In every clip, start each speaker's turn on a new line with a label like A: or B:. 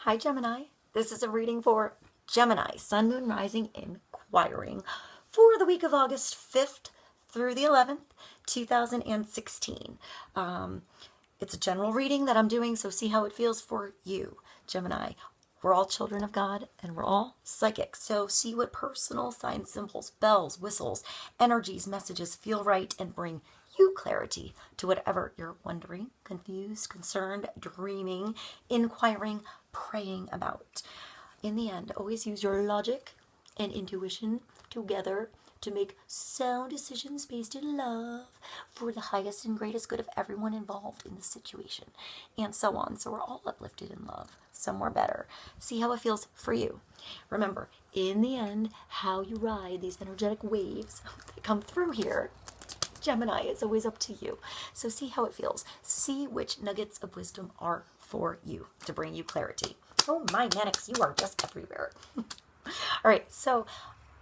A: Hi Gemini, this is a reading for Gemini, Sun, Moon, Rising, Inquiring for the week of August 5th through the 11th, 2016. It's a general reading that I'm doing, so see how it feels for you, Gemini. We're all children of God and we're all psychic, so see what personal signs, symbols, bells, whistles, energies, messages feel right and bring you clarity to whatever you're wondering, confused, concerned, dreaming, inquiring, praying about. In the end, always use your logic and intuition together to make sound decisions based in love for the highest and greatest good of everyone involved in the situation, and so on. So we're all uplifted in love, somewhere better. See how it feels for you. Remember, in the end, how you ride these energetic waves that come through here, Gemini, is always up to you. So see how it feels. See which nuggets of wisdom are for you to bring you clarity. Oh my Mannex, you are just everywhere. All right, so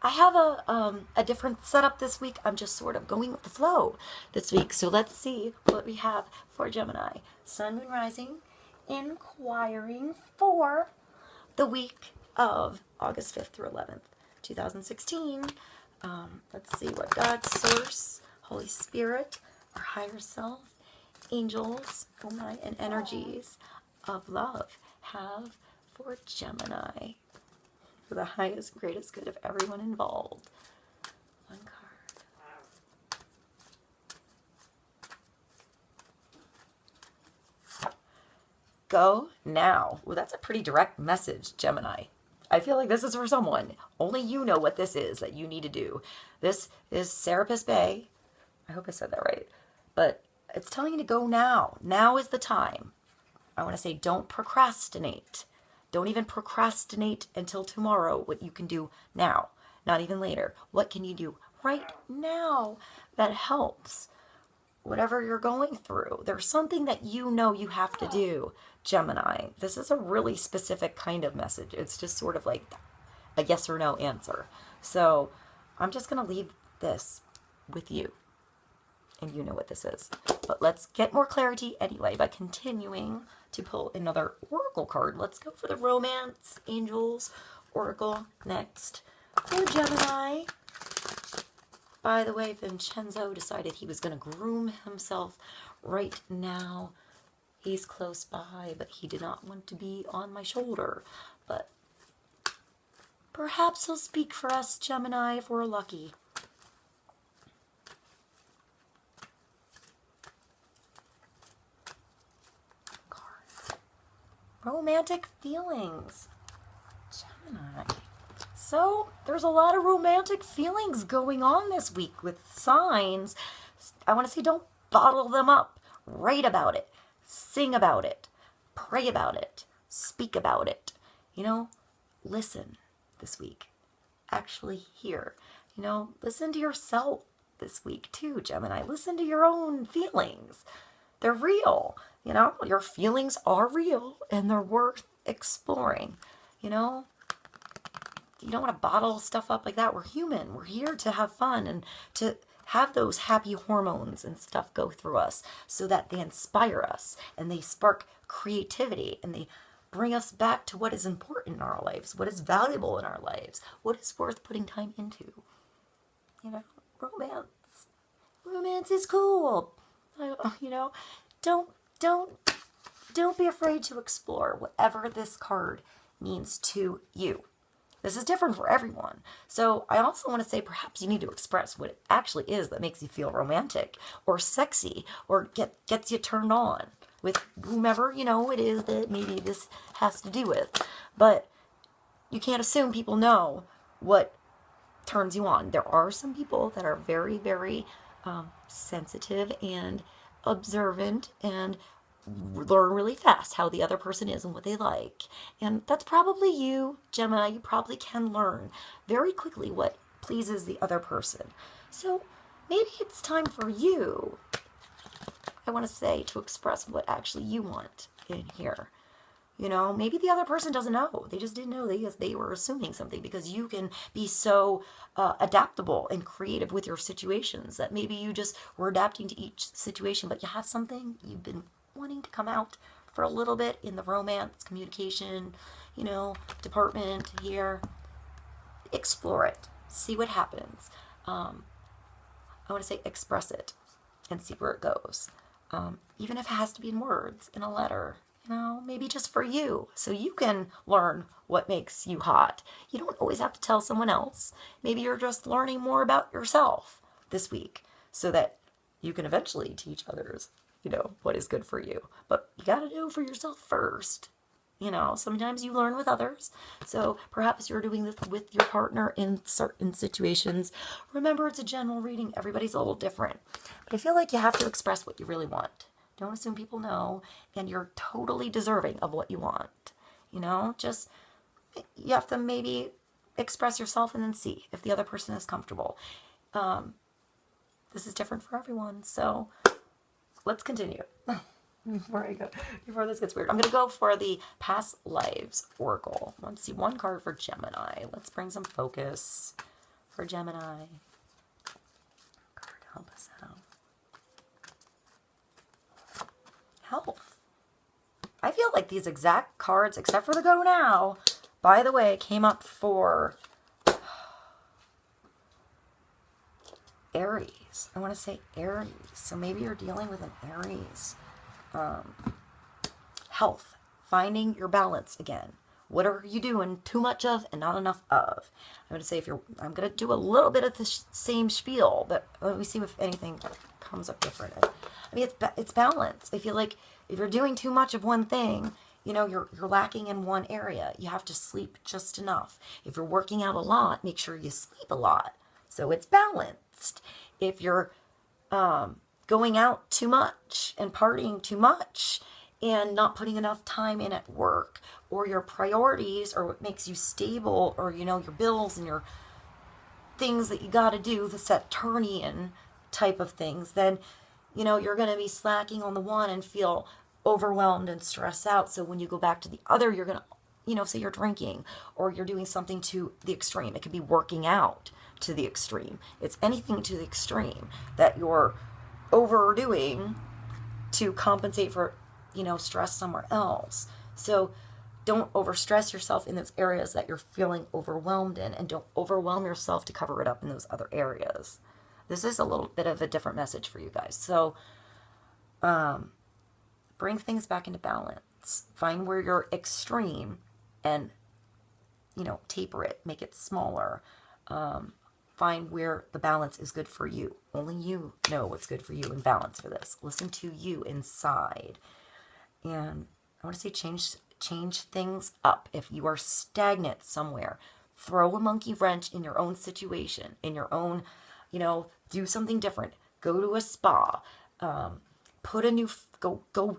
A: I have a different setup this week. I'm just sort of going with the flow this week. So let's see what we have for Gemini. Sun, Moon, Rising, Inquiring for the week of August 5th through 11th, 2016. Let's see what God, Source, Holy Spirit, our higher self, angels, oh my, and energies of love have for Gemini, for the highest, greatest good of everyone involved. One card. Go now. Well, that's a pretty direct message, Gemini. I feel like this is for someone. Only you know what this is that you need to do. This is Serapis Bay. I hope I said that right. But it's telling you to go now. Now is the time. I want to say don't procrastinate. Don't even procrastinate until tomorrow what you can do now. Not even later. What can you do right now that helps? Whatever you're going through. There's something that you know you have to do, Gemini. This is a really specific kind of message. It's just sort of like a yes or no answer. So I'm just going to leave this with you. And you know what this is. But let's get more clarity anyway by continuing to pull another oracle card. Let's go for the romance, angels, oracle next for Gemini. By the way, Vincenzo decided he was going to groom himself right now. He's close by, but he did not want to be on my shoulder. But perhaps he'll speak for us, Gemini, if we're lucky. Romantic feelings, Gemini. So there's a lot of romantic feelings going on this week with signs. I want to say don't bottle them up. Write about it. Sing about it. Pray about it. Speak about it. You know, listen this week. Actually hear. You know, listen to yourself this week too, Gemini. Listen to your own feelings. They're real. You know, your feelings are real and they're worth exploring. You know, you don't want to bottle stuff up like that. We're human. We're here to have fun and to have those happy hormones and stuff go through us so that they inspire us and they spark creativity and they bring us back to what is important in our lives, what is valuable in our lives, what is worth putting time into. You know, romance. Romance is cool. You know, don't be afraid to explore whatever this card means to you. This is different for everyone. So I also want to say perhaps you need to express what it actually is that makes you feel romantic or sexy or gets you turned on with whomever, you know, it is that maybe this has to do with. But you can't assume people know what turns you on. There are some people that are very, very sensitive and observant and learn really fast how the other person is and what they like. And that's probably you, Gemini. You probably can learn very quickly what pleases the other person. So maybe it's time for you, I want to say, to express what actually you want in here. You know, maybe the other person doesn't know. They just didn't know. They were assuming something because you can be so adaptable and creative with your situations that maybe you just were adapting to each situation, but you have something you've been wanting to come out for a little bit in the romance, communication, you know, department here. Explore it. See what happens. I want to say express it and see where it goes. Even if it has to be in words, in a letter, you know, maybe just for you, so you can learn what makes you hot. You don't always have to tell someone else. Maybe you're just learning more about yourself this week so that you can eventually teach others, you know, what is good for you. But you got to know for yourself first. You know, sometimes you learn with others. So perhaps you're doing this with your partner in certain situations. Remember, it's a general reading. Everybody's a little different. But I feel like you have to express what you really want. Don't assume people know, and you're totally deserving of what you want. You know, just, you have to maybe express yourself and then see if the other person is comfortable. This is different for everyone. So let's continue. Before this gets weird, I'm going to go for the Past Lives Oracle. Let's see, one card for Gemini. Let's bring some focus for Gemini. Card, help us out. Health. I feel like these exact cards, except for the Go Now, by the way, came up for Aries. I want to say Aries. So maybe you're dealing with an Aries. Health, finding your balance again. What are you doing too much of and not enough of? I'm going to say I'm going to do a little bit of the same spiel, but let me see if anything comes up different. I mean, it's balance. I feel like if you're doing too much of one thing, you know, you're lacking in one area. You have to sleep just enough. If you're working out a lot, make sure you sleep a lot. So it's balanced. If you're, going out too much and partying too much and not putting enough time in at work, or your priorities, or what makes you stable, or, you know, your bills and your things that you got to do, the Saturnian type of things, then, you know, you're going to be slacking on the one and feel overwhelmed and stressed out. So when you go back to the other, you're going to, you know, say you're drinking or you're doing something to the extreme. It could be working out to the extreme. It's anything to the extreme that you're overdoing to compensate for, you know, stress somewhere else. So don't overstress yourself in those areas that you're feeling overwhelmed in, and don't overwhelm yourself to cover it up in those other areas. This is a little bit of a different message for you guys. So bring things back into balance. Find where you're extreme and, you know, taper it, make it smaller. Find where the balance is good for you. Only you know what's good for you and balance for this. Listen to you inside. And I want to say change things up. If you are stagnant somewhere, throw a monkey wrench in your own situation, in your own, you know, do something different. Go to a spa. Go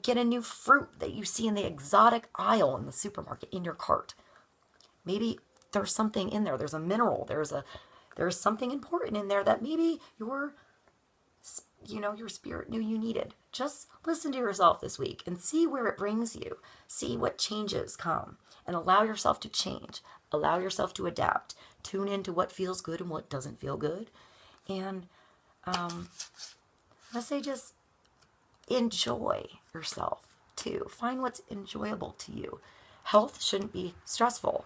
A: get a new fruit that you see in the exotic aisle in the supermarket in your cart. Maybe there's something in there. There's a mineral. There's something important in there that maybe your spirit knew you needed. Just listen to yourself this week and see where it brings you. See what changes come and allow yourself to change. Allow yourself to adapt. Tune into what feels good and what doesn't feel good. And let's say just enjoy yourself too. Find what's enjoyable to you. Health shouldn't be stressful.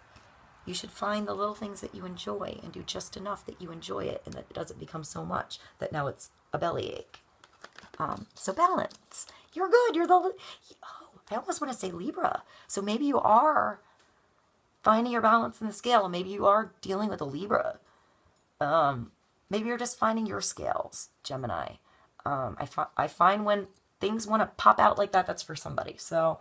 A: You should find the little things that you enjoy and do just enough that you enjoy it and that it doesn't become so much that now it's a bellyache. So balance. You're good. I almost want to say Libra. So maybe you are finding your balance in the scale. Maybe you are dealing with a Libra. Maybe you're just finding your scales, Gemini. I find when things want to pop out like that, that's for somebody. So,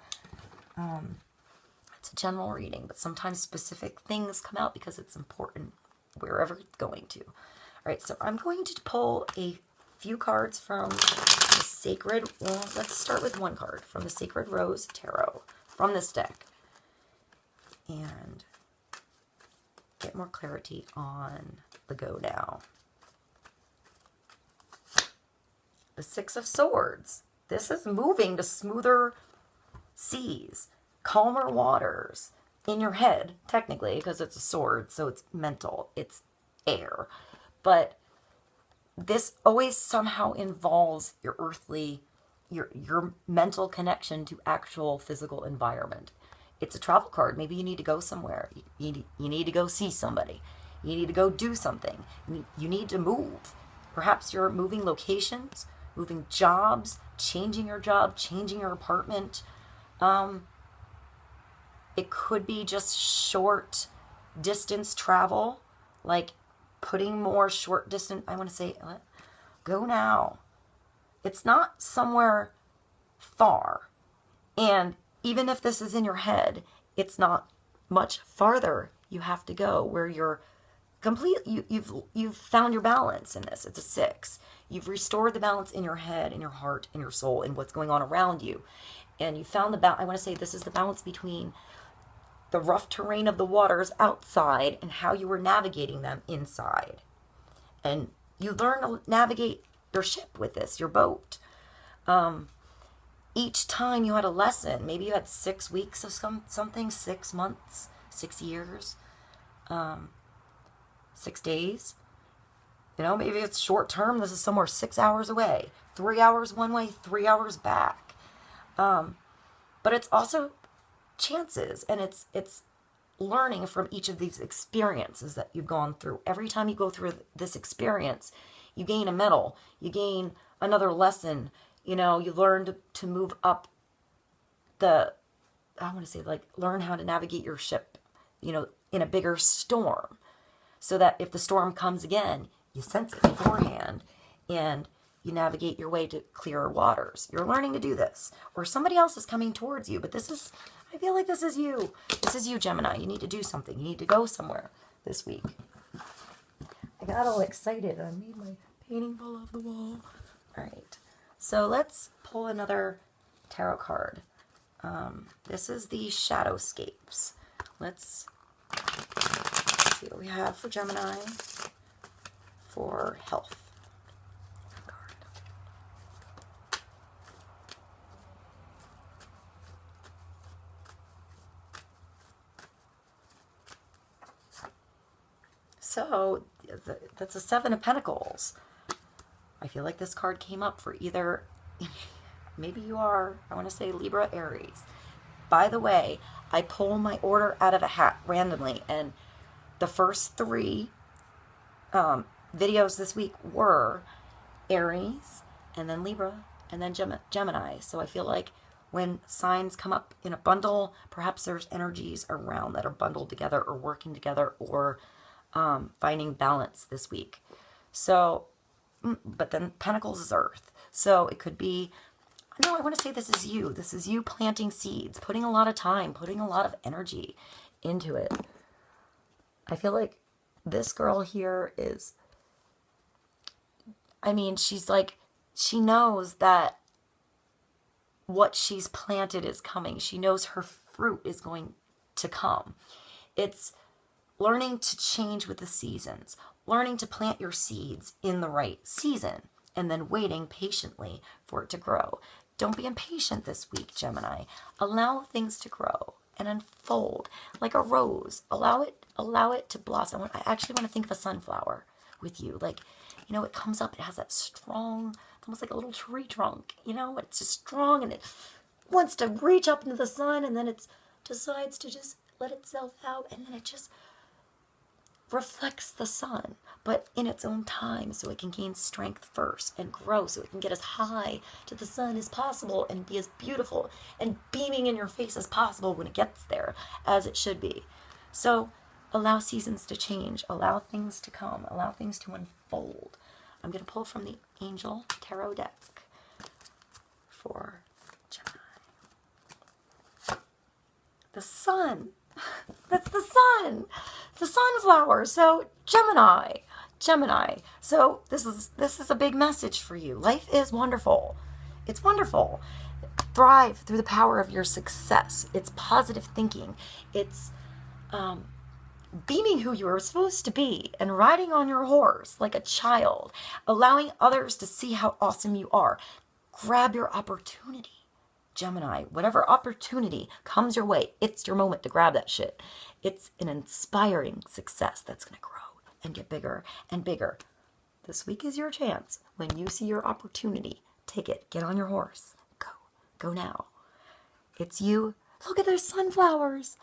A: it's a general reading, but sometimes specific things come out because it's important wherever it's going to. All right, so I'm going to pull a few cards from the Sacred, well, let's start with one card from the Sacred Rose Tarot from this deck and get more clarity on the Go Now. The Six of Swords. This is moving to smoother seas, calmer waters in your head, technically, because it's a sword, so it's mental, it's air. But this always somehow involves your earthly your mental connection to actual physical environment. It's a travel card. Maybe you need to go somewhere. You need to go see somebody. You need to go do something. You need to move. Perhaps you're moving locations, moving jobs, changing your job, changing your apartment. It could be just short distance travel, like putting more short distance. I want to say, go now. It's not somewhere far. And even if this is in your head, it's not much farther you have to go where you're you've found your balance in this. It's a 6. You've restored the balance in your head, in your heart, in your soul, in what's going on around you. And you found the balance. I want to say this is the balance between the rough terrain of the waters outside and how you were navigating them inside. And you learn to navigate your ship with this, your boat. Each time you had a lesson, maybe you had 6 weeks of something, 6 months, 6 years, 6 days. You know, maybe it's short term. This is somewhere 6 hours away, 3 hours one way, 3 hours back. But it's also chances, and it's learning from each of these experiences that you've gone through. Every time you go through this experience, you gain a medal, you gain another lesson. You know, you learn to move up I want to say, like, learn how to navigate your ship, you know, in a bigger storm, so that if the storm comes again, you sense it beforehand and you navigate your way to clearer waters. You're learning to do this, or somebody else is coming towards you, but I feel like this is you. This is you, Gemini. You need to do something. You need to go somewhere this week. I got all excited. I made my painting fall off the wall. All right. So let's pull another tarot card. This is the Shadowscapes. Let's see what we have for Gemini for health. So that's a 7 of Pentacles. I feel like this card came up for either, maybe you are, I want to say Libra, Aries. By the way, I pull my order out of a hat randomly, and the first 3 videos this week were Aries, and then Libra, and then Gemini. So I feel like when signs come up in a bundle, perhaps there's energies around that are bundled together or working together, or finding balance this week. So, but then Pentacles is Earth. So it could be, no, I want to say this is you. This is you planting seeds, putting a lot of time, putting a lot of energy into it. I feel like this girl here is, I mean, she's like, she knows that what she's planted is coming. She knows her fruit is going to come. It's learning to change with the seasons, learning to plant your seeds in the right season, and then waiting patiently for it to grow. Don't be impatient this week, Gemini. Allow things to grow and unfold like a rose. Allow it to blossom. I actually want to think of a sunflower with you. Like, you know, it comes up, it has that strong, almost like a little tree trunk, you know, it's just strong and it wants to reach up into the sun, and then it decides to just let itself out, and then it just reflects the sun, but in its own time, so it can gain strength first and grow, so it can get as high to the sun as possible and be as beautiful and beaming in your face as possible when it gets there, as it should be. So allow seasons to change, allow things to come, allow things to unfold. I'm going to pull from the Angel Tarot deck for Gemini. The sun. That's the sun. The sunflower. So Gemini. So this is a big message for you. Life is wonderful. It's wonderful. Thrive through the power of your success. It's positive thinking. It's being who you are supposed to be and riding on your horse like a child, allowing others to see how awesome you are. Grab your opportunity, Gemini. Whatever opportunity comes your way, it's your moment to grab that shit. It's an inspiring success that's going to grow and get bigger and bigger. This week is your chance. When you see your opportunity, take it, get on your horse, Go now. It's you. Look at those sunflowers.